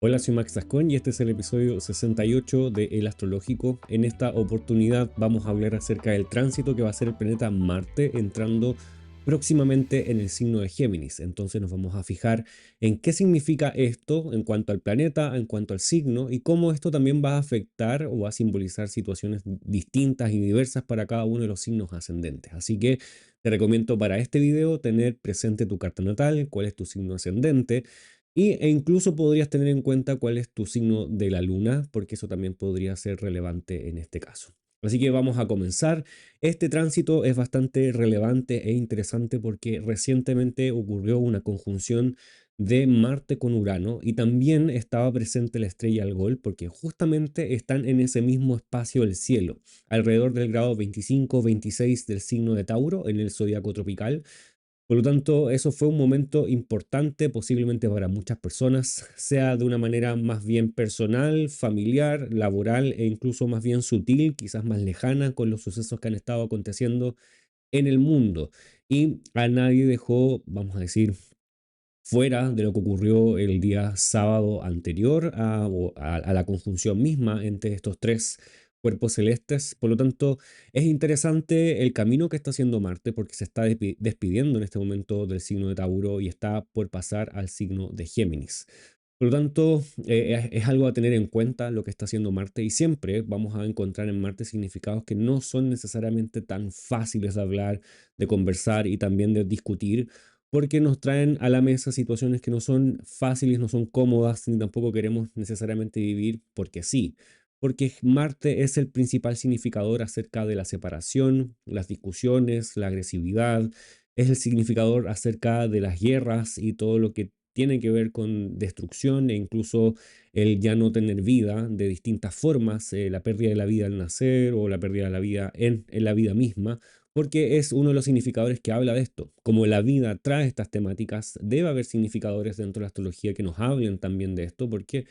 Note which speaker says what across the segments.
Speaker 1: Hola, soy Max Tascón y este es el episodio 68 de El Astrológico. En esta oportunidad vamos a hablar acerca del tránsito que va a hacer el planeta Marte entrando próximamente en el signo de Géminis. Entonces nos vamos a fijar en qué significa esto en cuanto al planeta, en cuanto al signo y cómo esto también va a afectar o va a simbolizar situaciones distintas y diversas para cada uno de los signos ascendentes. Así que te recomiendo para este video tener presente tu carta natal, cuál es tu signo ascendente e incluso podrías tener en cuenta cuál es tu signo de la luna, porque eso también podría ser relevante en este caso. Así que vamos a comenzar. Este tránsito es bastante relevante e interesante porque recientemente ocurrió una conjunción de Marte con Urano y también estaba presente la estrella Algol porque justamente están en ese mismo espacio del cielo, alrededor del grado 25-26 del signo de Tauro en el zodiaco tropical. Por lo tanto, eso fue un momento importante posiblemente para muchas personas, sea de una manera más bien personal, familiar, laboral e incluso más bien sutil, quizás más lejana con los sucesos que han estado aconteciendo en el mundo. Y a nadie dejó, vamos a decir, fuera de lo que ocurrió el día sábado anterior a la conjunción misma entre estos tres cuerpos celestes. Por lo tanto, es interesante el camino que está haciendo Marte porque se está despidiendo en este momento del signo de Tauro y está por pasar al signo de Géminis. Por lo tanto, es algo a tener en cuenta lo que está haciendo Marte y siempre vamos a encontrar en Marte significados que no son necesariamente tan fáciles de hablar, de conversar y también de discutir, porque nos traen a la mesa situaciones que no son fáciles, no son cómodas, ni tampoco queremos necesariamente vivir porque sí. Porque Marte es el principal significador acerca de la separación, las discusiones, la agresividad, es el significador acerca de las guerras y todo lo que tiene que ver con destrucción e incluso el ya no tener vida de distintas formas, la pérdida de la vida al nacer o la pérdida de la vida en la vida misma, porque es uno de los significadores que habla de esto. Como la vida trae estas temáticas, debe haber significadores dentro de la astrología que nos hablen también de esto, porque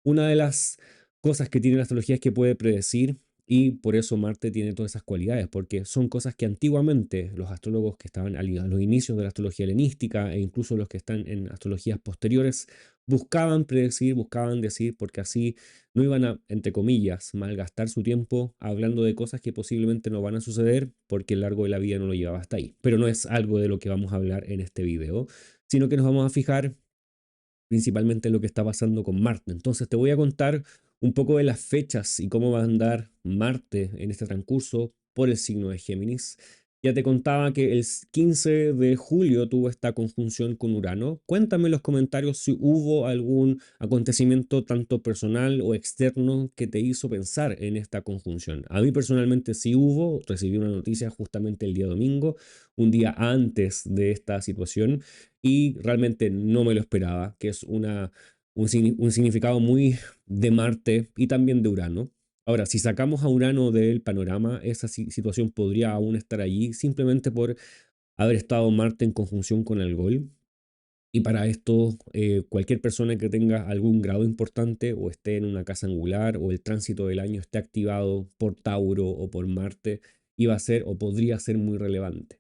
Speaker 1: una de las cosas que tiene la astrología es que puede predecir y por eso Marte tiene todas esas cualidades, porque son cosas que antiguamente los astrólogos que estaban a los inicios de la astrología helenística e incluso los que están en astrologías posteriores buscaban predecir, buscaban decir, porque así no iban a, entre comillas, malgastar su tiempo hablando de cosas que posiblemente no van a suceder porque el largo de la vida no lo llevaba hasta ahí. Pero no es algo de lo que vamos a hablar en este video, sino que nos vamos a fijar principalmente en lo que está pasando con Marte. Entonces te voy a contar un poco de las fechas y cómo va a andar Marte en este transcurso por el signo de Géminis. Ya te contaba que el 15 de julio tuvo esta conjunción con Urano. Cuéntame en los comentarios si hubo algún acontecimiento tanto personal o externo que te hizo pensar en esta conjunción. A mí personalmente sí hubo, recibí una noticia justamente el día domingo, un día antes de esta situación, y realmente no me lo esperaba, que es un significado muy de Marte y también de Urano. Ahora, si sacamos a Urano del panorama, esa situación podría aún estar allí simplemente por haber estado Marte en conjunción con el Gol. Y para esto, cualquier persona que tenga algún grado importante o esté en una casa angular o el tránsito del año esté activado por Tauro o por Marte, iba a ser o podría ser muy relevante.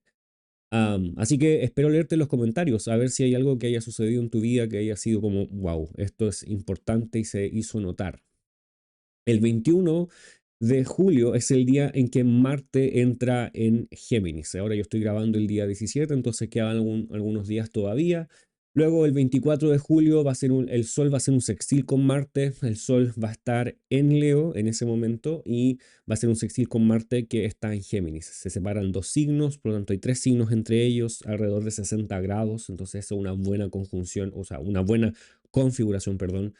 Speaker 1: Así que espero leerte los comentarios, a ver si hay algo que haya sucedido en tu vida que haya sido como, wow, esto es importante y se hizo notar. El 21 de julio es el día en que Marte entra en Géminis. Ahora yo estoy grabando el día 17, entonces quedan algunos días todavía. Luego el 24 de julio el Sol va a ser un sextil con Marte, el Sol va a estar en Leo en ese momento y va a ser un sextil con Marte que está en Géminis. Se separan dos signos, por lo tanto hay tres signos entre ellos, alrededor de 60 grados, entonces es una buena conjunción, o sea, una buena configuración, perdón,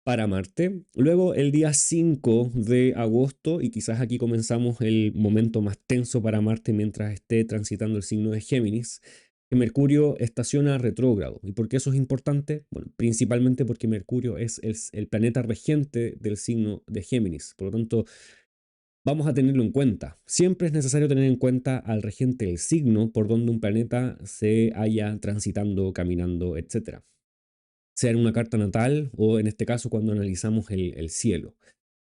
Speaker 1: para Marte. Luego el día 5 de agosto, y quizás aquí comenzamos el momento más tenso para Marte mientras esté transitando el signo de Géminis, que Mercurio estaciona retrógrado. ¿Y por qué eso es importante? Bueno, principalmente porque Mercurio es el planeta regente del signo de Géminis. Por lo tanto, vamos a tenerlo en cuenta. Siempre es necesario tener en cuenta al regente del signo por donde un planeta se haya transitando, caminando, etcétera, sea en una carta natal o en este caso cuando analizamos el cielo.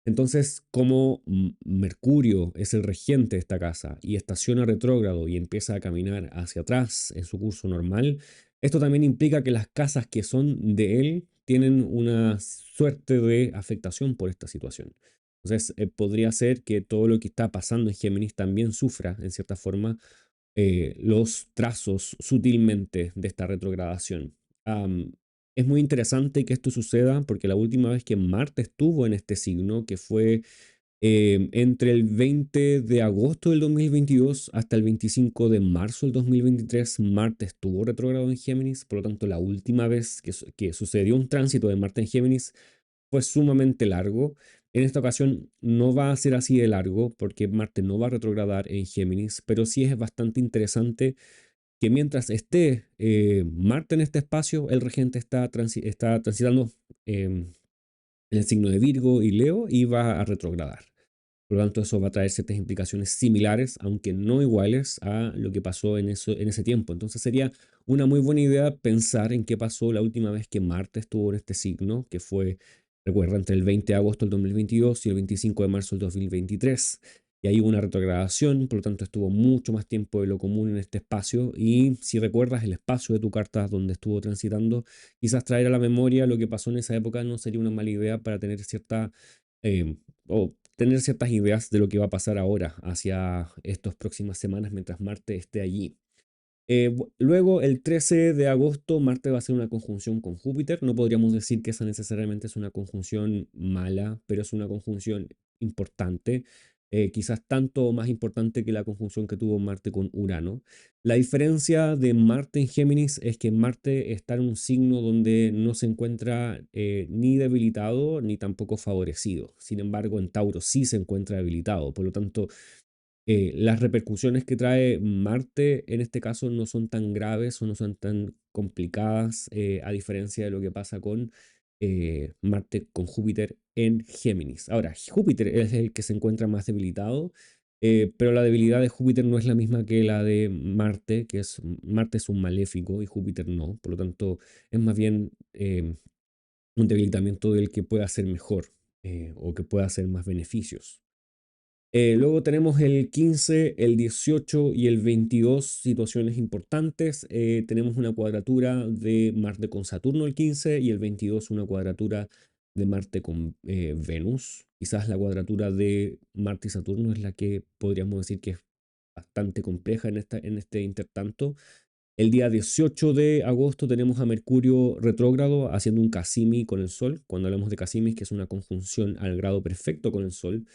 Speaker 1: Entonces, como Mercurio es el regente de esta casa y estaciona retrógrado y empieza a caminar hacia atrás en su curso normal, Esto también implica que las casas que son de él tienen una suerte de afectación por esta situación. Entonces, podría ser que todo lo que está pasando en Géminis también sufra, en cierta forma, los trazos sutilmente de esta retrogradación. Am, es muy interesante que esto suceda porque la última vez que Marte estuvo en este signo, que fue entre el 20 de agosto del 2022 hasta el 25 de marzo del 2023, Marte estuvo retrógrado en Géminis. Por lo tanto, la última vez que sucedió un tránsito de Marte en Géminis fue sumamente largo. En esta ocasión no va a ser así de largo porque Marte no va a retrogradar en Géminis, pero sí es bastante interesante que mientras esté Marte en este espacio, el regente está transitando en el signo de Virgo y Leo y va a retrogradar. Por lo tanto, eso va a traer ciertas implicaciones similares, aunque no iguales a lo que pasó en ese tiempo. Entonces sería una muy buena idea pensar en qué pasó la última vez que Marte estuvo en este signo, que fue, recuerda, entre el 20 de agosto del 2022 y el 25 de marzo del 2023. Y ahí hubo una retrogradación, por lo tanto estuvo mucho más tiempo de lo común en este espacio. Y si recuerdas el espacio de tu carta donde estuvo transitando, quizás traer a la memoria lo que pasó en esa época no sería una mala idea para tener cierta eh, o tener ciertas ideas de lo que va a pasar ahora hacia estas próximas semanas mientras Marte esté allí. Luego, el 13 de agosto, Marte va a hacer una conjunción con Júpiter. No podríamos decir que esa necesariamente es una conjunción mala, pero es una conjunción importante, quizás tanto o más importante que la conjunción que tuvo Marte con Urano. La diferencia de Marte en Géminis es que Marte está en un signo donde no se encuentra ni debilitado ni tampoco favorecido. Sin embargo, en Tauro sí se encuentra debilitado. Por lo tanto, las repercusiones que trae Marte en este caso no son tan graves o no son tan complicadas, a diferencia de lo que pasa con Marte con Júpiter en Géminis. Ahora, Júpiter es el que se encuentra más debilitado, pero la debilidad de Júpiter no es la misma que la de Marte, Marte es un maléfico y Júpiter no. Por lo tanto, es más bien un debilitamiento del que pueda ser mejor, o que pueda hacer más beneficios. Luego tenemos el 15, el 18 y el 22, situaciones importantes. Tenemos una cuadratura de Marte con Saturno el 15 y el 22 una cuadratura de Marte con Venus. Quizás la cuadratura de Marte y Saturno es la que podríamos decir que es bastante compleja en este intertanto. El día 18 de agosto tenemos a Mercurio retrógrado haciendo un Casimi con el Sol. Cuando hablamos de Casimi, que es una conjunción al grado perfecto con el Sol.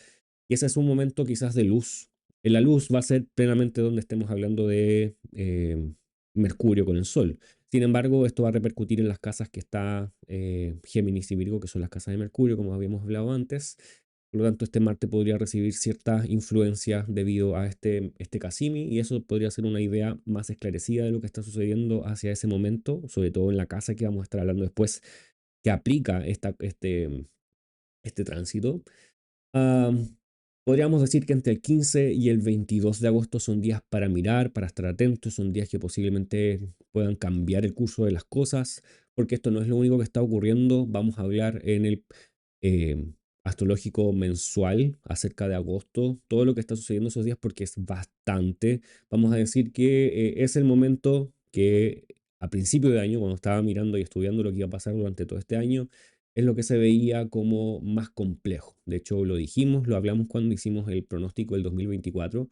Speaker 1: Y ese es un momento quizás de luz. En la luz va a ser plenamente donde estemos hablando de Mercurio con el Sol. Sin embargo, esto va a repercutir en las casas que está Géminis y Virgo, que son las casas de Mercurio, como habíamos hablado antes. Por lo tanto, este Marte podría recibir cierta influencia debido a este Casimi, y eso podría ser una idea más esclarecida de lo que está sucediendo hacia ese momento, sobre todo en la casa que vamos a estar hablando después, que aplica este tránsito. Am, Podríamos decir que entre el 15 y el 22 de agosto son días para mirar, para estar atentos, son días que posiblemente puedan cambiar el curso de las cosas, porque esto no es lo único que está ocurriendo. Vamos a hablar en el eh, astrológico mensual acerca de agosto, todo lo que está sucediendo esos días, porque es bastante. Vamos a decir que es el momento que a principio de año, cuando estaba mirando y estudiando lo que iba a pasar durante todo este año, es lo que se veía como más complejo. De hecho, lo dijimos, lo hablamos cuando hicimos el pronóstico del 2024.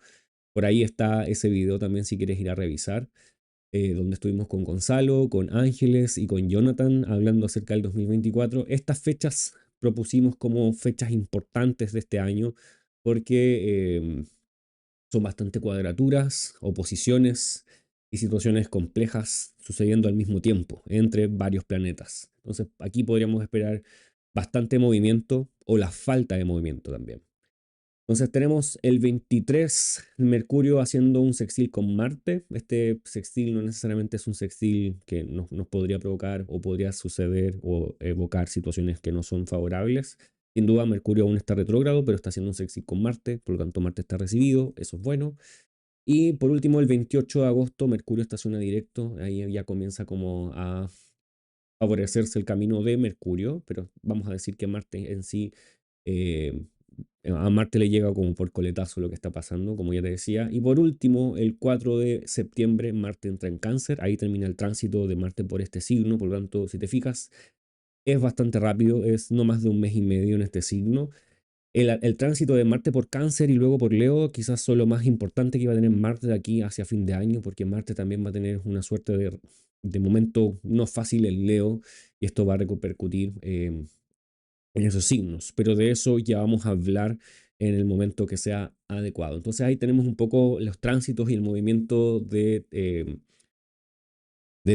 Speaker 1: Por ahí está ese video también si quieres ir a revisar, donde estuvimos con Gonzalo, con Ángeles y con Jonathan hablando acerca del 2024. Estas fechas propusimos como fechas importantes de este año porque son bastante cuadraturas, oposiciones y situaciones complejas sucediendo al mismo tiempo entre varios planetas. Entonces aquí podríamos esperar bastante movimiento o la falta de movimiento también. Entonces tenemos el 23 Mercurio haciendo un sextil con Marte. Este sextil no necesariamente es un sextil que nos podría provocar o podría suceder o evocar situaciones que no son favorables. Sin duda Mercurio aún está retrógrado, pero está haciendo un sextil con Marte, por lo tanto Marte está recibido, eso es bueno. Y por último, el 28 de agosto Mercurio estaciona directo, ahí ya comienza como a favorecerse el camino de Mercurio, pero vamos a decir que Marte en sí eh, A Marte le llega como por coletazo lo que está pasando, como ya te decía. Y por último, el 4 de septiembre, Marte entra en Cáncer. Ahí termina el tránsito de Marte por este signo. Por lo tanto, si te fijas, es bastante rápido. Es no más de un mes y medio en este signo. El tránsito de Marte por Cáncer y luego por Leo quizás son lo más importante que va a tener Marte de aquí hacia fin de año, porque Marte también va a tener una suerte de momento no fácil en Leo, y esto va a repercutir en esos signos, pero de eso ya vamos a hablar en el momento que sea adecuado. Entonces ahí tenemos un poco los tránsitos y el movimiento de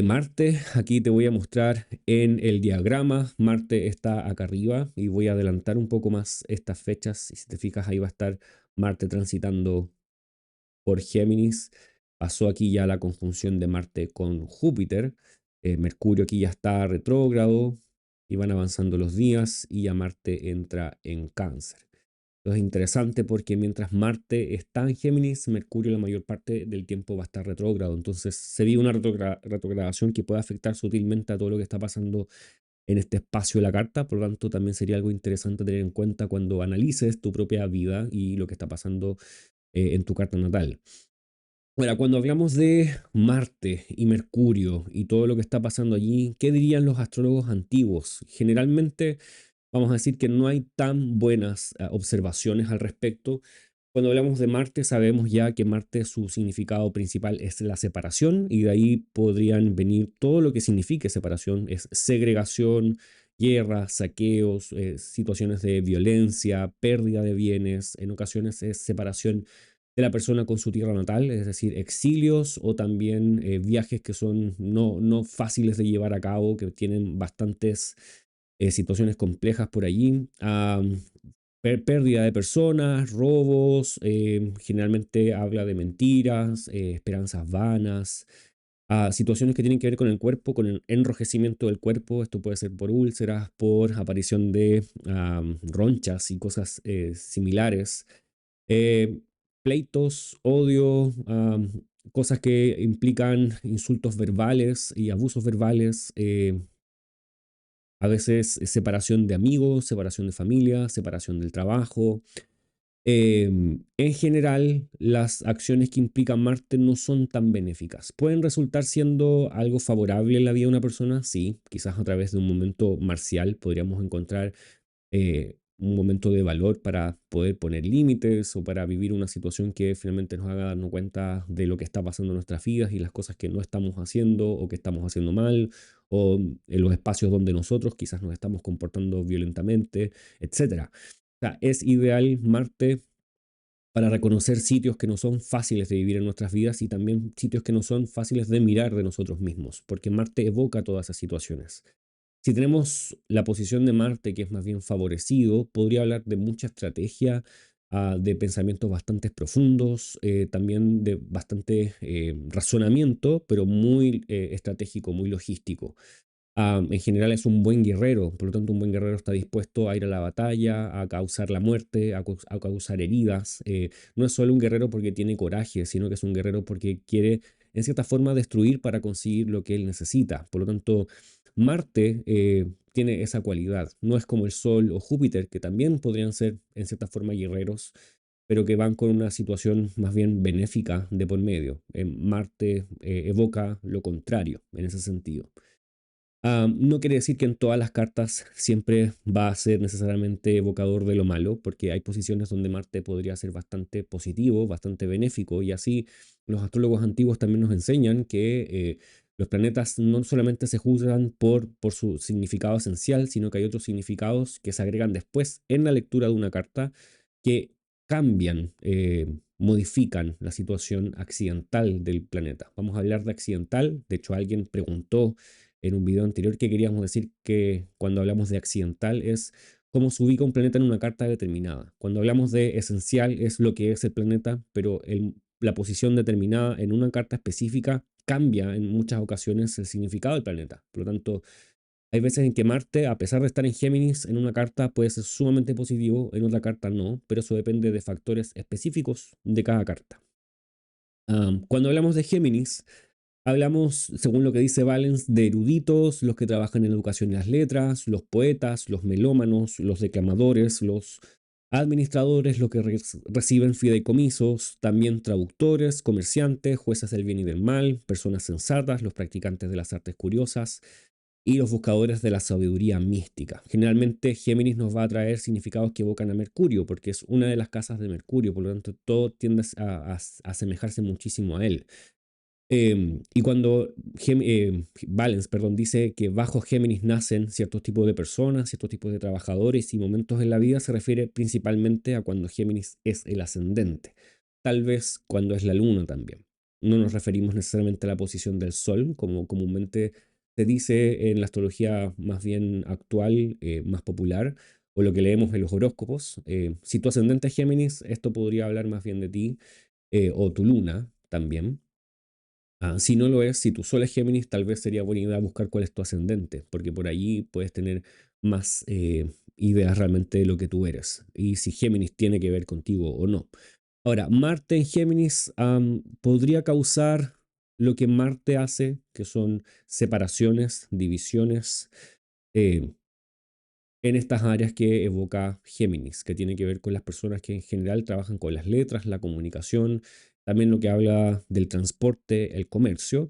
Speaker 1: Marte. Aquí te voy a mostrar en el diagrama. Marte está acá arriba y voy a adelantar un poco más estas fechas. Y si te fijas, ahí va a estar Marte transitando por Géminis. Pasó aquí ya la conjunción de Marte con Júpiter. Mercurio aquí ya está retrógrado y van avanzando los días y ya Marte entra en Cáncer. Entonces es interesante porque mientras Marte está en Géminis, Mercurio la mayor parte del tiempo va a estar retrógrado. Entonces se vive una retrogradación que puede afectar sutilmente a todo lo que está pasando en este espacio de la carta. Por lo tanto, también sería algo interesante tener en cuenta cuando analices tu propia vida y lo que está pasando en tu carta natal. Ahora, cuando hablamos de Marte y Mercurio y todo lo que está pasando allí, ¿qué dirían los astrólogos antiguos? Generalmente vamos a decir que no hay tan buenas observaciones al respecto. Cuando hablamos de Marte, sabemos ya que Marte, su significado principal es la separación, y de ahí podrían venir todo lo que signifique separación: es segregación, guerra, saqueos, situaciones de violencia, pérdida de bienes. En ocasiones es separación de la persona con su tierra natal, es decir, exilios, o también viajes que son no fáciles de llevar a cabo, que tienen bastantes situaciones complejas por allí. Pérdida de personas, robos, generalmente habla de mentiras, esperanzas vanas, situaciones que tienen que ver con el cuerpo, con el enrojecimiento del cuerpo. Esto puede ser por úlceras, por aparición de ronchas y cosas similares. Eh, Pleitos, odio, cosas que implican insultos verbales y abusos verbales. A veces separación de amigos, separación de familia, separación del trabajo. En general, las acciones que implican Marte no son tan benéficas. ¿Pueden resultar siendo algo favorable en la vida de una persona? Sí, quizás a través de un momento marcial podríamos encontrar un momento de valor para poder poner límites o para vivir una situación que finalmente nos haga darnos cuenta de lo que está pasando en nuestras vidas y las cosas que no estamos haciendo o que estamos haciendo mal, o en los espacios donde nosotros quizás nos estamos comportando violentamente, etcétera. O sea, es ideal Marte para reconocer sitios que no son fáciles de vivir en nuestras vidas y también sitios que no son fáciles de mirar de nosotros mismos, porque Marte evoca todas esas situaciones. Si tenemos la posición de Marte, que es más bien favorecido, podría hablar de mucha estrategia, de pensamientos bastante profundos, también de bastante razonamiento, pero muy estratégico, muy logístico. En general es un buen guerrero, por lo tanto un buen guerrero está dispuesto a ir a la batalla, a causar la muerte, a causar heridas. No es solo un guerrero porque tiene coraje, sino que es un guerrero porque quiere en cierta forma destruir para conseguir lo que él necesita. Por lo tanto, Marte tiene esa cualidad. No es como el Sol o Júpiter, que también podrían ser en cierta forma guerreros, pero que van con una situación más bien benéfica de por medio. Marte evoca lo contrario en ese sentido. No quiere decir que en todas las cartas siempre va a ser necesariamente evocador de lo malo, porque hay posiciones donde Marte podría ser bastante positivo, bastante benéfico, y así los astrólogos antiguos también nos enseñan que los planetas no solamente se juzgan por su significado esencial, sino que hay otros significados que se agregan después en la lectura de una carta que cambian, modifican la situación accidental del planeta. Vamos a hablar de accidental. De hecho, alguien preguntó en un video anterior que queríamos decir que cuando hablamos de accidental es cómo se ubica un planeta en una carta determinada. Cuando hablamos de esencial es lo que es el planeta, pero la posición determinada en una carta específica cambia en muchas ocasiones el significado del planeta. Por lo tanto, hay veces en que Marte, a pesar de estar en Géminis, en una carta puede ser sumamente positivo, en otra carta no, pero eso depende de factores específicos de cada carta. Cuando hablamos de Géminis, hablamos, según lo que dice Valens, de eruditos, los que trabajan en educación y las letras, los poetas, los melómanos, los declamadores, los Administradores, los que reciben fideicomisos, también traductores, comerciantes, jueces del bien y del mal, personas sensatas, los practicantes de las artes curiosas y los buscadores de la sabiduría mística. Generalmente Géminis nos va a traer significados que evocan a Mercurio, porque es una de las casas de Mercurio, por lo tanto todo tiende a asemejarse muchísimo a él. Y cuando Valens, perdón, dice que bajo Géminis nacen ciertos tipos de personas, ciertos tipos de trabajadores y momentos en la vida, se refiere principalmente a cuando Géminis es el ascendente, tal vez cuando es la luna también. No nos referimos necesariamente a la posición del Sol, como comúnmente se dice en la astrología más bien actual, más popular, o lo que leemos en los horóscopos. Si tu ascendente es Géminis, esto podría hablar más bien de ti, o tu luna también. Si no lo es, si tu sol es Géminis, tal vez sería buena idea buscar cuál es tu ascendente, porque por allí puedes tener más ideas realmente de lo que tú eres y si Géminis tiene que ver contigo o no. Ahora, Marte en Géminis podría causar lo que Marte hace, que son separaciones, divisiones, eh, en estas áreas que evoca Géminis, que tiene que ver con las personas que en general trabajan con las letras, la comunicación, también lo que habla del transporte, el comercio.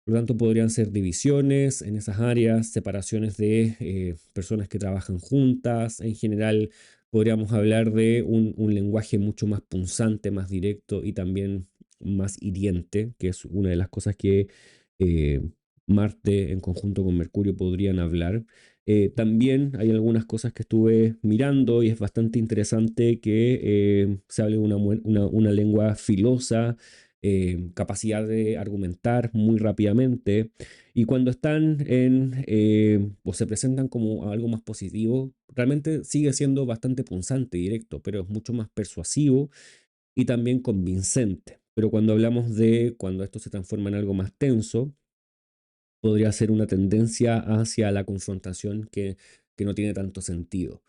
Speaker 1: Por lo tanto, podrían ser divisiones en esas áreas, separaciones de personas que trabajan juntas. En general, podríamos hablar de un lenguaje mucho más punzante, más directo y también más hiriente, que es una de las cosas que eh, Marte en conjunto con Mercurio podrían hablar. También hay algunas cosas que estuve mirando y es bastante interesante que se hable una lengua filosa, capacidad de argumentar muy rápidamente. Y cuando están o se presentan como algo más positivo, realmente sigue siendo bastante punzante y directo, pero es mucho más persuasivo y también convincente. Pero cuando hablamos de cuando esto se transforma en algo más tenso, podría ser una tendencia hacia la confrontación que no tiene tanto sentido.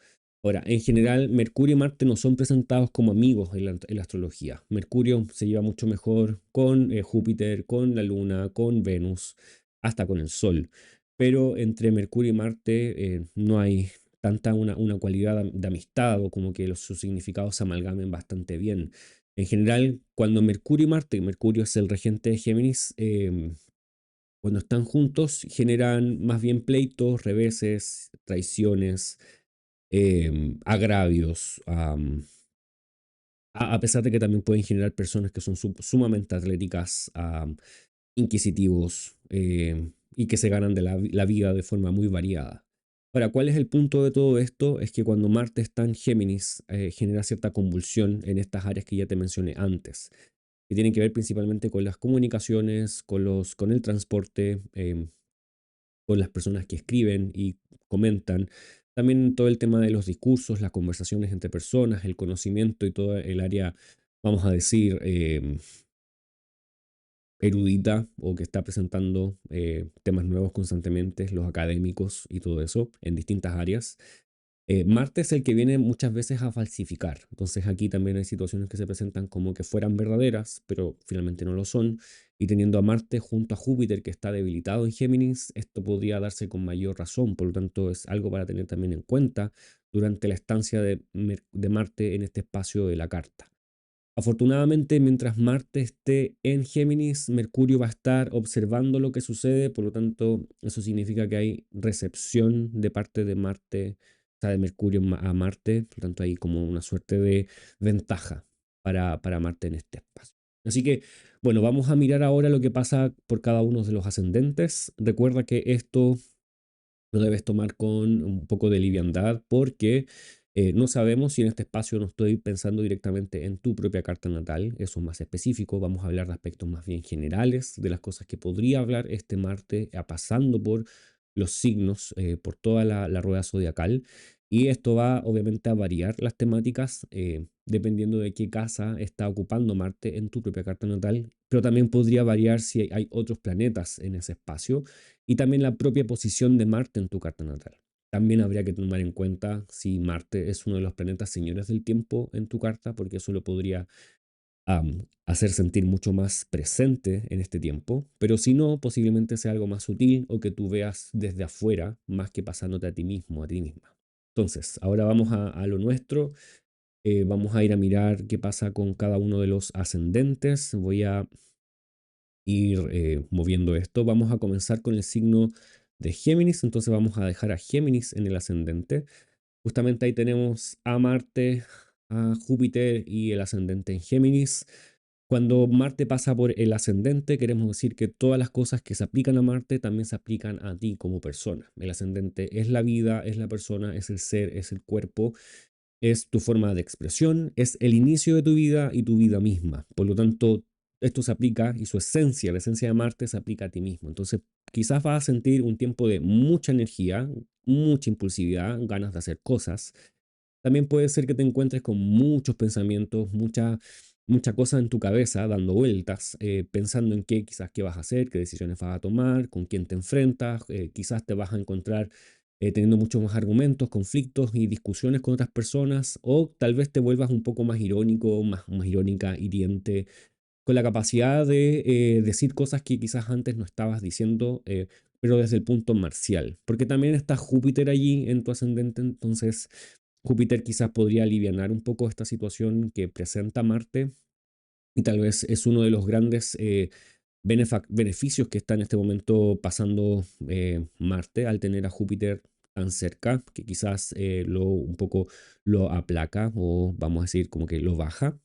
Speaker 1: Ahora, en general, Mercurio y Marte no son presentados como amigos en la astrología. Mercurio se lleva mucho mejor con Júpiter, con la Luna, con Venus, hasta con el Sol. Pero entre Mercurio y Marte no hay tanta una cualidad de amistad o como que sus significados se amalgamen bastante bien. En general, cuando Mercurio y Marte, Mercurio es el regente de Géminis, cuando están juntos generan más bien pleitos, reveses, traiciones, agravios, a pesar de que también pueden generar personas que son sumamente atléticas, inquisitivos y que se ganan de la vida de forma muy variada. Ahora, ¿cuál es el punto de todo esto? Es que cuando Marte está en Géminis, genera cierta convulsión en estas áreas que ya te mencioné antes, que tienen que ver principalmente con las comunicaciones, con el transporte, con las personas que escriben y comentan. También todo el tema de los discursos, las conversaciones entre personas, el conocimiento y todo el área, vamos a decir, erudita o que está presentando temas nuevos constantemente, los académicos y todo eso en distintas áreas. Marte es el que viene muchas veces a falsificar. Entonces aquí también hay situaciones que se presentan como que fueran verdaderas, pero finalmente no lo son. Y teniendo a Marte junto a Júpiter que está debilitado en Géminis, esto podría darse con mayor razón. Por lo tanto, es algo para tener también en cuenta durante la estancia de Marte en este espacio de la carta. Afortunadamente, mientras Marte esté en Géminis, Mercurio va a estar observando lo que sucede, por lo tanto, eso significa que hay recepción de parte de Marte, o sea, de Mercurio a Marte, por lo tanto, hay como una suerte de ventaja para Marte en este espacio. Así que, bueno, vamos a mirar ahora lo que pasa por cada uno de los ascendentes. Recuerda que esto lo debes tomar con un poco de liviandad porque no sabemos si en este espacio no estoy pensando directamente en tu propia carta natal, eso es más específico, vamos a hablar de aspectos más bien generales, de las cosas que podría hablar este Marte, pasando por los signos, por toda la rueda zodiacal, y esto va obviamente a variar las temáticas dependiendo de qué casa está ocupando Marte en tu propia carta natal, pero también podría variar si hay otros planetas en ese espacio y también la propia posición de Marte en tu carta natal. También habría que tomar en cuenta si Marte es uno de los planetas señores del tiempo en tu carta, porque eso lo podría hacer sentir mucho más presente en este tiempo, pero si no, posiblemente sea algo más sutil o que tú veas desde afuera más que pasándote a ti mismo, a ti misma. Entonces, ahora vamos a lo nuestro. Vamos a ir a mirar qué pasa con cada uno de los ascendentes. Voy a ir moviendo esto. Vamos a comenzar con el signo de Géminis, entonces vamos a dejar a Géminis en el ascendente. Justamente ahí tenemos a Marte, a Júpiter y el ascendente en Géminis. Cuando Marte pasa por el ascendente, queremos decir que todas las cosas que se aplican a Marte también se aplican a ti como persona. El ascendente es la vida, es la persona, es el ser, es el cuerpo, es tu forma de expresión, es el inicio de tu vida y tu vida misma. Por lo tanto, esto se aplica y su esencia, la esencia de Marte, se aplica a ti mismo. Entonces, quizás vas a sentir un tiempo de mucha energía, mucha impulsividad, ganas de hacer cosas. También puede ser que te encuentres con muchos pensamientos, mucha cosa en tu cabeza dando vueltas, pensando en qué quizás qué vas a hacer, qué decisiones vas a tomar, con quién te enfrentas, quizás te vas a encontrar teniendo muchos más argumentos, conflictos y discusiones con otras personas, o tal vez te vuelvas un poco más irónico, más irónica, hiriente, con la capacidad de decir cosas que quizás antes no estabas diciendo, pero desde el punto marcial, porque también está Júpiter allí en tu ascendente, entonces Júpiter quizás podría alivianar un poco esta situación que presenta Marte y tal vez es uno de los grandes beneficios que está en este momento pasando Marte al tener a Júpiter tan cerca, que quizás un poco lo aplaca o vamos a decir como que lo baja,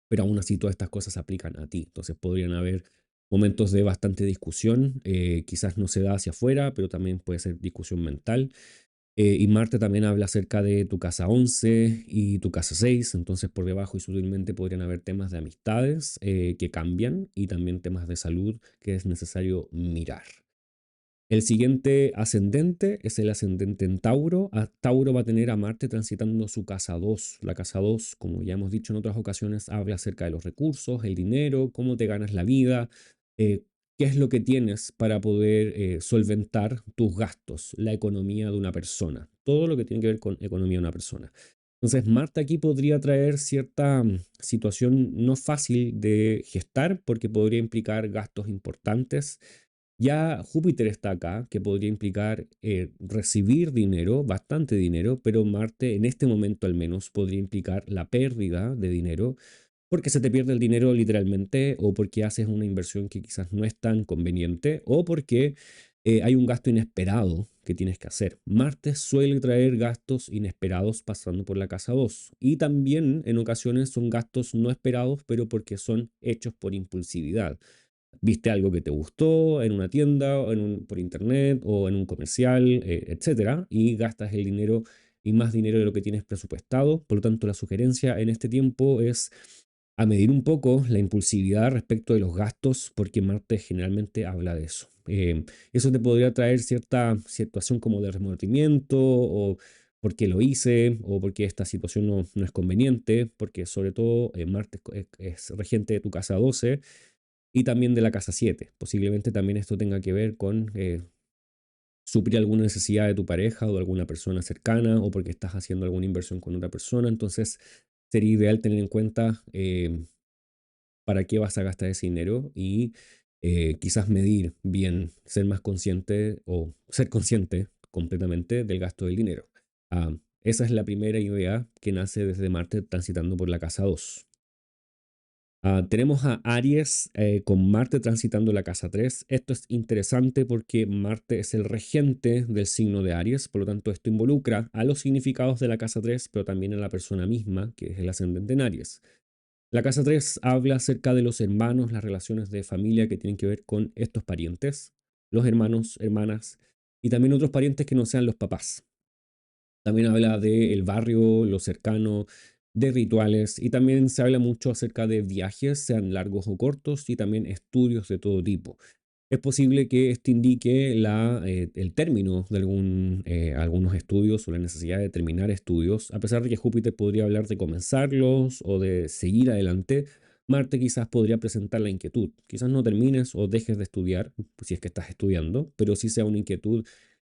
Speaker 1: pero aún así todas estas cosas se aplican a ti. Entonces podrían haber momentos de bastante discusión, quizás no se da hacia afuera, pero también puede ser discusión mental. Y Marte también habla acerca de tu casa 11 y tu casa 6, entonces por debajo y sutilmente podrían haber temas de amistades que cambian y también temas de salud que es necesario mirar. El siguiente ascendente es el ascendente en Tauro. Tauro va a tener a Marte transitando su casa 2. La casa 2, como ya hemos dicho en otras ocasiones, habla acerca de los recursos, el dinero, cómo te ganas la vida, eh, qué es lo que tienes para poder solventar tus gastos, la economía de una persona, todo lo que tiene que ver con economía de una persona. Entonces, Marte aquí podría traer cierta situación no fácil de gestar porque podría implicar gastos importantes. Ya Júpiter está acá, que podría implicar recibir dinero, bastante dinero, pero Marte en este momento al menos podría implicar la pérdida de dinero, porque se te pierde el dinero literalmente, o porque haces una inversión que quizás no es tan conveniente, o porque hay un gasto inesperado que tienes que hacer. Marte suele traer gastos inesperados pasando por la casa 2, y también en ocasiones son gastos no esperados, pero porque son hechos por impulsividad. Viste algo que te gustó en una tienda, o por internet o en un comercial, etcétera, y gastas el dinero y más dinero de lo que tienes presupuestado. Por lo tanto, la sugerencia en este tiempo es a medir un poco la impulsividad respecto de los gastos, porque Marte generalmente habla de eso. Eso te podría traer cierta situación como de remordimiento o por qué lo hice o porque esta situación no es conveniente, porque sobre todo Marte es regente de tu casa 12 y también de la casa 7. Posiblemente también esto tenga que ver con suplir alguna necesidad de tu pareja o de alguna persona cercana o porque estás haciendo alguna inversión con otra persona. Entonces sería ideal tener en cuenta para qué vas a gastar ese dinero y quizás medir bien, ser más consciente o ser consciente completamente del gasto del dinero. Esa es la primera idea que nace desde Marte transitando por la casa 2. Tenemos a Aries con Marte transitando la casa 3. Esto es interesante porque Marte es el regente del signo de Aries, por lo tanto esto involucra a los significados de la casa 3, pero también a la persona misma, que es el ascendente en Aries. La casa 3 habla acerca de los hermanos, las relaciones de familia que tienen que ver con estos parientes, los hermanos, hermanas, y también otros parientes que no sean los papás. También habla del barrio, lo cercano, de rituales y también se habla mucho acerca de viajes, sean largos o cortos, y también estudios de todo tipo. Es posible que esto indique el término de algunos estudios o la necesidad de terminar estudios, a pesar de que Júpiter podría hablar de comenzarlos o de seguir adelante. Marte quizás podría presentar la inquietud. Quizás no termines o dejes de estudiar, si es que estás estudiando, pero sí sea una inquietud,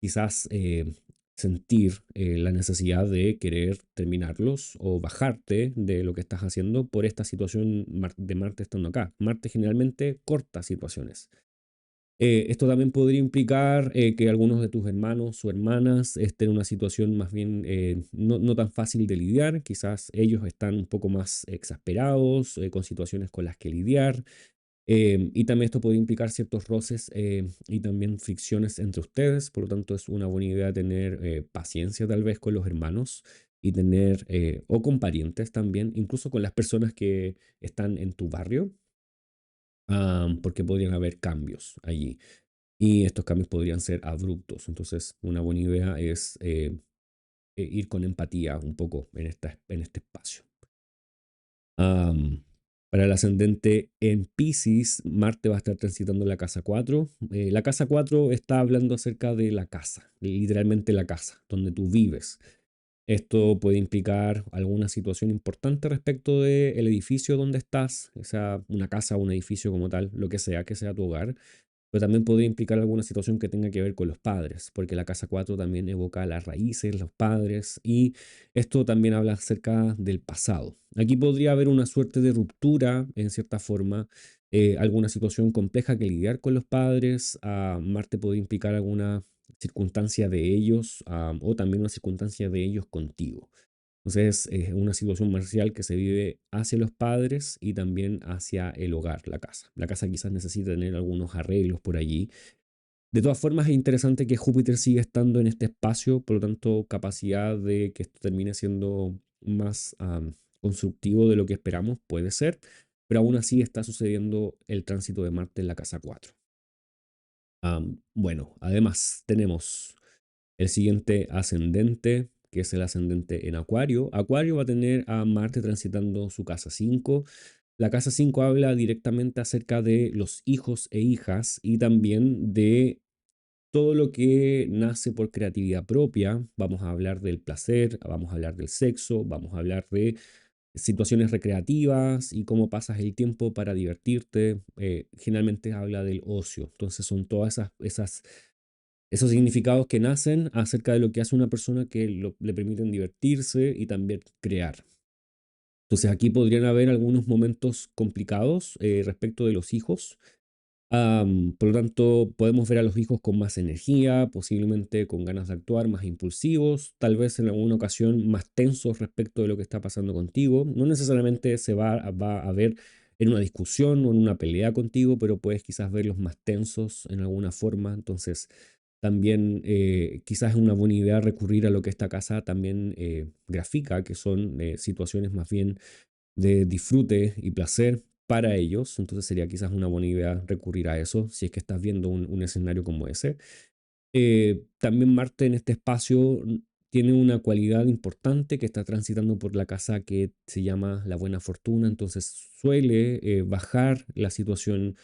Speaker 1: quizás sentir la necesidad de querer terminarlos o bajarte de lo que estás haciendo por esta situación de Marte estando acá. Marte generalmente corta situaciones. Esto también podría implicar que algunos de tus hermanos o hermanas estén en una situación más bien no tan fácil de lidiar. Quizás ellos están un poco más exasperados, con situaciones con las que lidiar. Y también esto puede implicar ciertos roces y también fricciones entre ustedes. Por lo tanto, es una buena idea tener paciencia tal vez con los hermanos y tener, o con parientes también, incluso con las personas que están en tu barrio, porque podrían haber cambios allí. Y estos cambios podrían ser abruptos. Entonces, una buena idea es ir con empatía un poco en este espacio. Am, para el ascendente en Piscis, Marte va a estar transitando la casa 4. La casa 4 está hablando acerca de la casa, literalmente la casa, donde tú vives. Esto puede implicar alguna situación importante respecto del edificio donde estás, o sea, una casa o un edificio como tal, lo que sea tu hogar, pero también podría implicar alguna situación que tenga que ver con los padres, porque la casa 4 también evoca las raíces, los padres, y esto también habla acerca del pasado. Aquí podría haber una suerte de ruptura, en cierta forma, alguna situación compleja que lidiar con los padres. Marte podría implicar alguna circunstancia de ellos, o también una circunstancia de ellos contigo. Entonces, es una situación marcial que se vive hacia los padres y también hacia el hogar, la casa. La casa quizás necesita tener algunos arreglos por allí. De todas formas, es interesante que Júpiter sigue estando en este espacio, por lo tanto, capacidad de que esto termine siendo más constructivo de lo que esperamos puede ser, pero aún así está sucediendo el tránsito de Marte en la casa 4. Bueno, además tenemos el siguiente ascendente, que es el ascendente en Acuario. Acuario va a tener a Marte transitando su casa 5. La casa 5 habla directamente acerca de los hijos e hijas y también de todo lo que nace por creatividad propia. Vamos a hablar del placer, vamos a hablar del sexo, vamos a hablar de situaciones recreativas y cómo pasas el tiempo para divertirte. Generalmente habla del ocio. Entonces son todas esos significados que nacen acerca de lo que hace una persona que le permiten divertirse y también crear. Entonces aquí podrían haber algunos momentos complicados respecto de los hijos. Por lo tanto, podemos ver a los hijos con más energía, posiblemente con ganas de actuar, más impulsivos, tal vez en alguna ocasión más tensos respecto de lo que está pasando contigo. No necesariamente va a ver en una discusión o en una pelea contigo, pero puedes quizás verlos más tensos en alguna forma. Entonces, también quizás es una buena idea recurrir a lo que esta casa también grafica, que son situaciones más bien de disfrute y placer para ellos. Entonces sería quizás una buena idea recurrir a eso si es que estás viendo un escenario como ese. También Marte en este espacio tiene una cualidad importante que está transitando por la casa que se llama la buena fortuna, entonces suele bajar la situación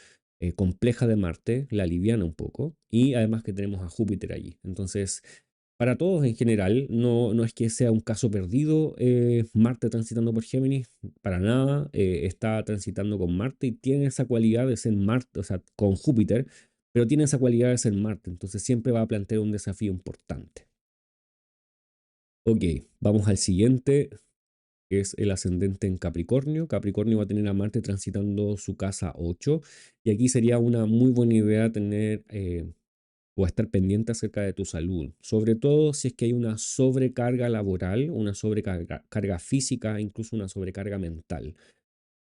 Speaker 1: compleja de Marte, la aliviana un poco, y además que tenemos a Júpiter allí. Entonces, para todos en general, no es que sea un caso perdido Marte transitando por Géminis, para nada, está transitando con Marte y tiene esa cualidad de ser Marte, o sea, con Júpiter, pero tiene esa cualidad de ser Marte, entonces siempre va a plantear un desafío importante. Ok, vamos al siguiente, que es el ascendente en Capricornio. Capricornio va a tener a Marte transitando su casa 8 y aquí sería una muy buena idea tener o estar pendiente acerca de tu salud, sobre todo si es que hay una sobrecarga laboral, una sobrecarga física, incluso una sobrecarga mental,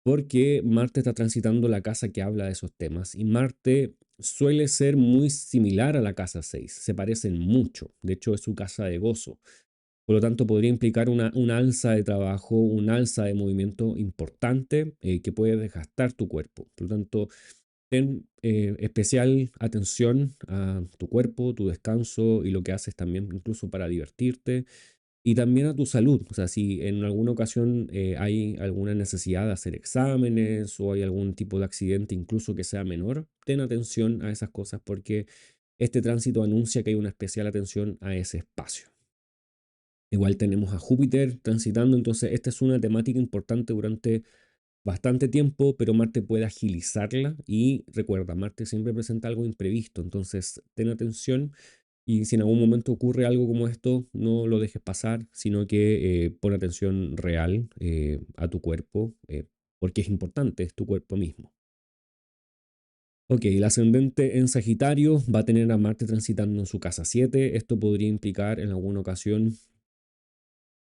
Speaker 1: porque Marte está transitando la casa que habla de esos temas y Marte suele ser muy similar a la casa 6, se parecen mucho, de hecho es su casa de gozo. Por lo tanto, podría implicar una alza de trabajo, una alza de movimiento importante que puede desgastar tu cuerpo. Por lo tanto, ten especial atención a tu cuerpo, tu descanso y lo que haces también incluso para divertirte y también a tu salud. O sea, si en alguna ocasión hay alguna necesidad de hacer exámenes o hay algún tipo de accidente incluso que sea menor, ten atención a esas cosas porque este tránsito anuncia que hay una especial atención a ese espacio. Igual tenemos a Júpiter transitando, entonces esta es una temática importante durante bastante tiempo, pero Marte puede agilizarla y recuerda, Marte siempre presenta algo imprevisto, entonces ten atención y si en algún momento ocurre algo como esto, no lo dejes pasar, sino que pon atención real a tu cuerpo, porque es importante, es tu cuerpo mismo. Ok, el ascendente en Sagitario va a tener a Marte transitando en su casa 7. Esto podría implicar en alguna ocasión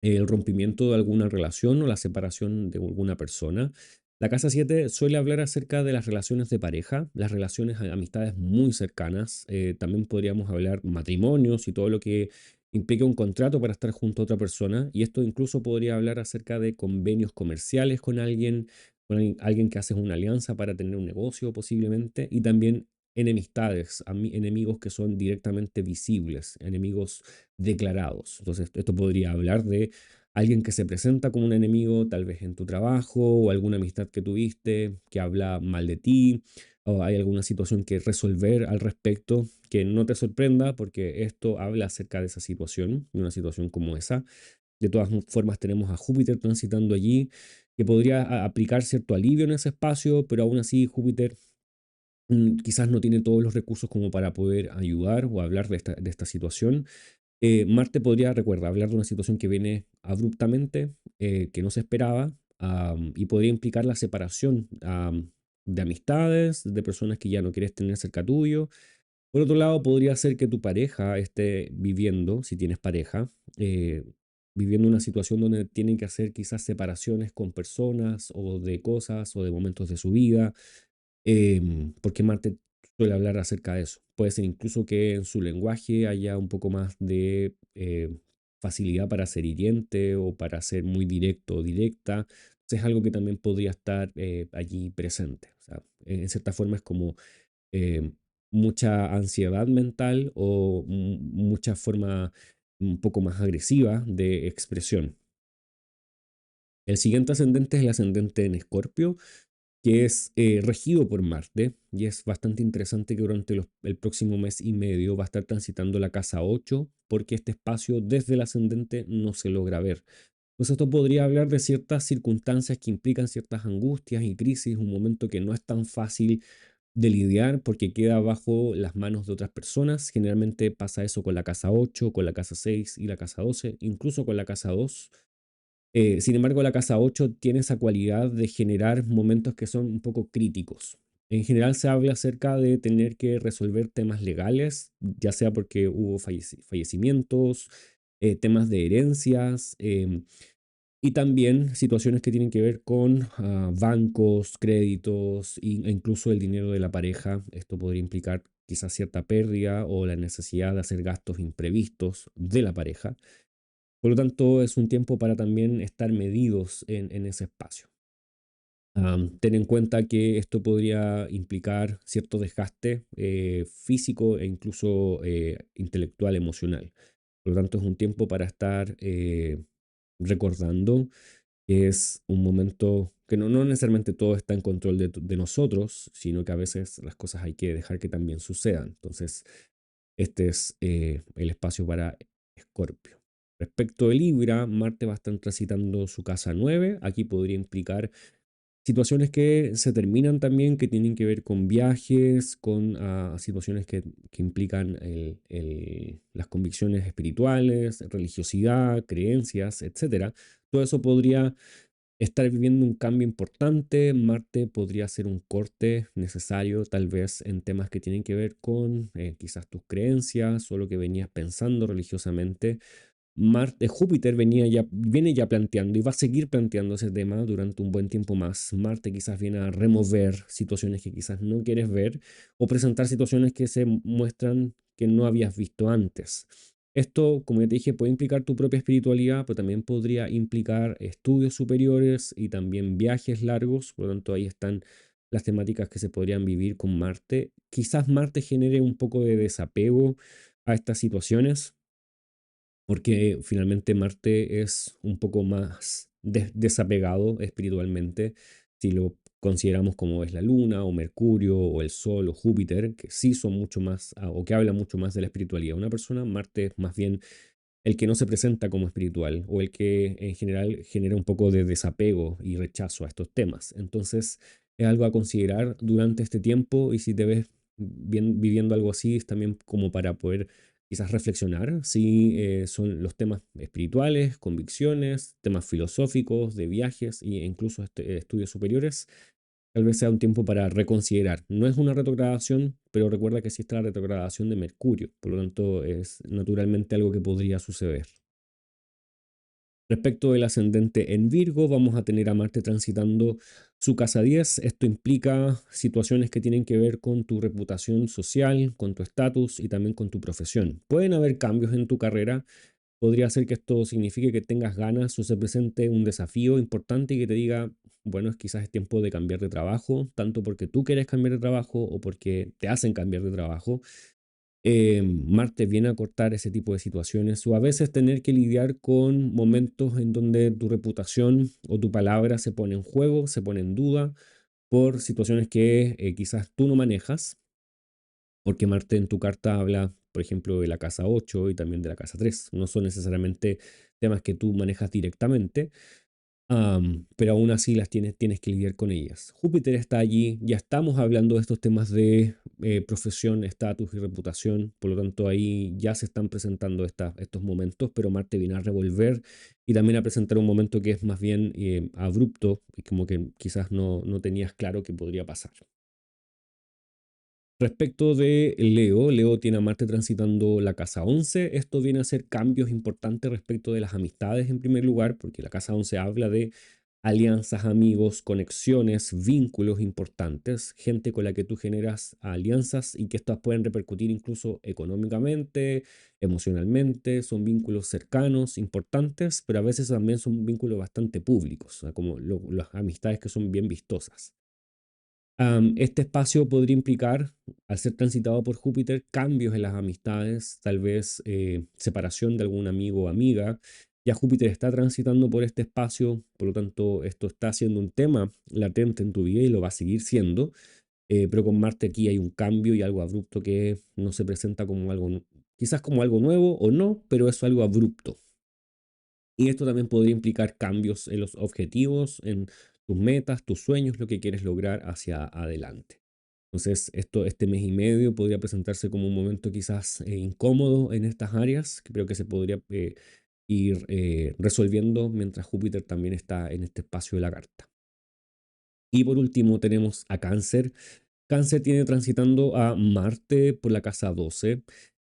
Speaker 1: el rompimiento de alguna relación o la separación de alguna persona. La casa 7 suele hablar acerca de las relaciones de pareja, las relaciones, amistades muy cercanas. También podríamos hablar matrimonios y todo lo que implica un contrato para estar junto a otra persona. Y esto incluso podría hablar acerca de convenios comerciales con alguien que haces una alianza para tener un negocio posiblemente. Y también enemistades, enemigos que son directamente visibles, enemigos declarados. Entonces, esto podría hablar de alguien que se presenta como un enemigo, tal vez en tu trabajo o alguna amistad que tuviste, que habla mal de ti, o hay alguna situación que resolver al respecto, que no te sorprenda porque esto habla acerca de esa situación, de una situación como esa. De todas formas, tenemos a Júpiter transitando allí, que podría aplicar cierto alivio en ese espacio, pero aún así Júpiter quizás no tiene todos los recursos como para poder ayudar o hablar de esta situación. Marte podría, recuerda, hablar de una situación que viene abruptamente, que no se esperaba, y podría implicar la separación de amistades, de personas que ya no quieres tener cerca tuyo. Por otro lado, podría ser que tu pareja esté viviendo, si tienes pareja, eh, viviendo una situación donde tienen que hacer quizás separaciones con personas o de cosas o de momentos de su vida, porque Marte suele hablar acerca de eso. Puede ser incluso que en su lenguaje haya un poco más de facilidad para ser hiriente o para ser muy directo o directa. Entonces es algo que también podría estar allí presente. O sea, en cierta forma es como eh, mucha ansiedad mental o mucha forma un poco más agresiva de expresión. El siguiente ascendente es el ascendente en Escorpio, que es regido por Marte, y es bastante interesante que durante el próximo mes y medio va a estar transitando la casa 8 porque este espacio desde el ascendente no se logra ver. Entonces esto podría hablar de ciertas circunstancias que implican ciertas angustias y crisis, un momento que no es tan fácil de lidiar porque queda bajo las manos de otras personas. Generalmente pasa eso con la casa 8, con la casa 6 y la casa 12, incluso con la casa 2. Sin embargo, la casa 8 tiene esa cualidad de generar momentos que son un poco críticos. En general se habla acerca de tener que resolver temas legales, ya sea porque hubo fallecimientos, temas de herencias, y también situaciones que tienen que ver con bancos, créditos e incluso el dinero de la pareja. Esto podría implicar quizás cierta pérdida o la necesidad de hacer gastos imprevistos de la pareja. Por lo tanto, es un tiempo para también estar medidos en ese espacio. Ten en cuenta que esto podría implicar cierto desgaste físico e incluso intelectual, emocional. Por lo tanto, es un tiempo para estar recordando que es un momento que no necesariamente todo está en control de nosotros, sino que a veces las cosas hay que dejar que también sucedan. Entonces, este es el espacio para Escorpio. Respecto de Libra, Marte va a estar transitando su casa 9. Aquí podría implicar situaciones que se terminan también, que tienen que ver con viajes, con situaciones que implican las convicciones espirituales, religiosidad, creencias, etcétera. Todo eso podría estar viviendo un cambio importante. Marte podría ser un corte necesario, tal vez en temas que tienen que ver con quizás tus creencias o lo que venías pensando religiosamente. Júpiter viene ya planteando y va a seguir planteando ese tema durante un buen tiempo más. Marte quizás viene a remover situaciones que quizás no quieres ver o presentar situaciones que se muestran que no habías visto antes. Esto, como ya te dije, puede implicar tu propia espiritualidad, pero también podría implicar estudios superiores y también viajes largos. Por lo tanto, ahí están las temáticas que se podrían vivir con Marte. Quizás Marte genere un poco de desapego a estas situaciones porque finalmente Marte es un poco más desapegado espiritualmente, si lo consideramos como es la Luna o Mercurio o el Sol o Júpiter, que sí son mucho más, o que hablan mucho más de la espiritualidad. Una persona, Marte es más bien el que no se presenta como espiritual o el que en general genera un poco de desapego y rechazo a estos temas. Entonces es algo a considerar durante este tiempo y si te ves viviendo algo así es también como para poder quizás reflexionar si son los temas espirituales, convicciones, temas filosóficos, de viajes e incluso estudios superiores. Tal vez sea un tiempo para reconsiderar. No es una retrogradación, pero recuerda que existe la retrogradación de Mercurio, por lo tanto es naturalmente algo que podría suceder. Respecto del ascendente en Virgo, vamos a tener a Marte transitando su casa 10. Esto implica situaciones que tienen que ver con tu reputación social, con tu estatus y también con tu profesión. Pueden haber cambios en tu carrera. Podría ser que esto signifique que tengas ganas o se presente un desafío importante y que te diga, bueno, quizás es tiempo de cambiar de trabajo, tanto porque tú quieres cambiar de trabajo o porque te hacen cambiar de trabajo. Marte viene a cortar ese tipo de situaciones o a veces tener que lidiar con momentos en donde tu reputación o tu palabra se pone en juego, se pone en duda por situaciones que quizás tú no manejas, porque Marte en tu carta habla, por ejemplo, de la casa 8 y también de la casa 3. No son necesariamente temas que tú manejas directamente, pero aún así tienes que lidiar con ellas. Júpiter está allí, ya estamos hablando de estos temas de profesión, estatus y reputación, por lo tanto ahí ya se están presentando estos momentos, pero Marte viene a revolver y también a presentar un momento que es más bien abrupto y como que quizás no tenías claro que podría pasar. Respecto de Leo, Leo tiene a Marte transitando la casa 11. Esto viene a ser cambios importantes respecto de las amistades en primer lugar, porque la casa 11 habla de alianzas, amigos, conexiones, vínculos importantes, gente con la que tú generas alianzas y que estas pueden repercutir incluso económicamente, emocionalmente, son vínculos cercanos, importantes, pero a veces también son vínculos bastante públicos, o sea, como las amistades que son bien vistosas. Este espacio podría implicar, al ser transitado por Júpiter, cambios en las amistades, tal vez separación de algún amigo o amiga. Ya Júpiter está transitando por este espacio, por lo tanto esto está siendo un tema latente en tu vida y lo va a seguir siendo, pero con Marte aquí hay un cambio y algo abrupto que no se presenta como algo, quizás como algo nuevo o no, pero es algo abrupto. Y esto también podría implicar cambios en los objetivos, en tus metas, tus sueños, lo que quieres lograr hacia adelante. Entonces, este mes y medio podría presentarse como un momento quizás incómodo en estas áreas, que creo que se podría ir resolviendo mientras Júpiter también está en este espacio de la carta. Y por último tenemos a Cáncer. Cáncer tiene transitando a Marte por la casa 12.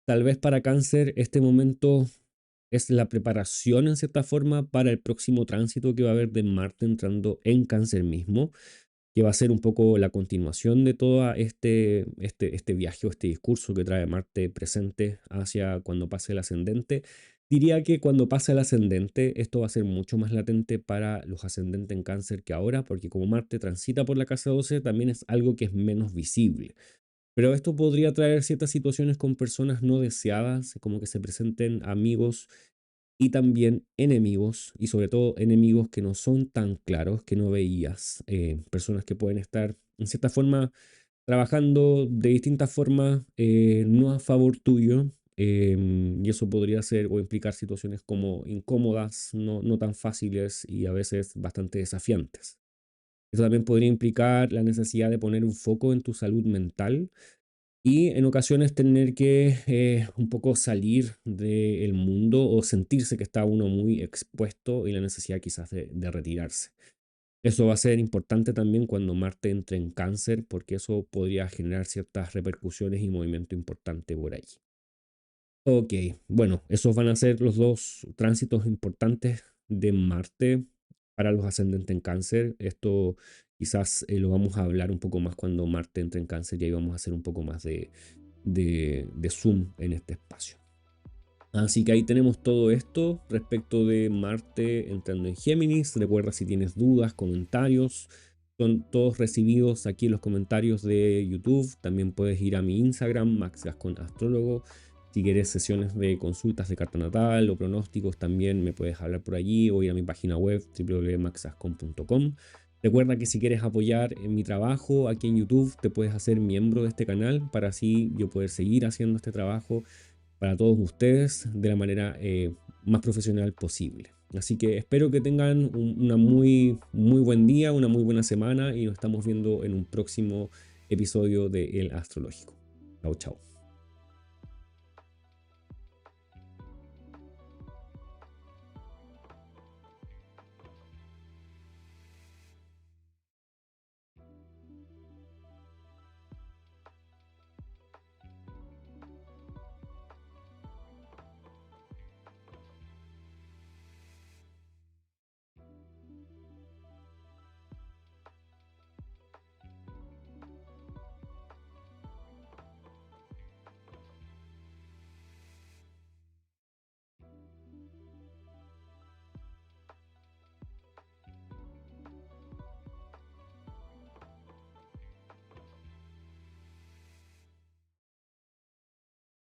Speaker 1: Tal vez para Cáncer este momento es la preparación en cierta forma para el próximo tránsito que va a haber de Marte entrando en Cáncer mismo, que va a ser un poco la continuación de todo este viaje o este discurso que trae Marte presente hacia cuando pase el ascendente. Diría que cuando pase el ascendente, esto va a ser mucho más latente para los ascendentes en Cáncer que ahora, porque como Marte transita por la casa 12, también es algo que es menos visible. Pero esto podría traer ciertas situaciones con personas no deseadas, como que se presenten amigos y también enemigos, y sobre todo enemigos que no son tan claros, que no veías, personas que pueden estar en cierta forma trabajando de distintas formas, no a favor tuyo, y eso podría ser o implicar situaciones como incómodas, no tan fáciles y a veces bastante desafiantes. Eso también podría implicar la necesidad de poner un foco en tu salud mental y en ocasiones tener que un poco salir del mundo o sentirse que está uno muy expuesto y la necesidad quizás de retirarse. Eso va a ser importante también cuando Marte entre en Cáncer, porque eso podría generar ciertas repercusiones y movimiento importante por ahí. Ok, bueno, esos van a ser los dos tránsitos importantes de Marte para los ascendentes en Cáncer. Esto quizás lo vamos a hablar un poco más cuando Marte entre en Cáncer y ahí vamos a hacer un poco más de zoom en este espacio. Así que ahí tenemos todo esto respecto de Marte entrando en Géminis. Recuerda, si tienes dudas, comentarios, son todos recibidos aquí en los comentarios de YouTube. También puedes ir a mi Instagram, Max Gascon Astrólogo. Si quieres sesiones de consultas de carta natal o pronósticos, también me puedes hablar por allí o ir a mi página web www.maxgascon.com. Recuerda que si quieres apoyar en mi trabajo aquí en YouTube, te puedes hacer miembro de este canal para así yo poder seguir haciendo este trabajo para todos ustedes de la manera más profesional posible. Así que espero que tengan una muy buen día, una muy buena semana y nos estamos viendo en un próximo episodio de El Astrológico. Chao, chao.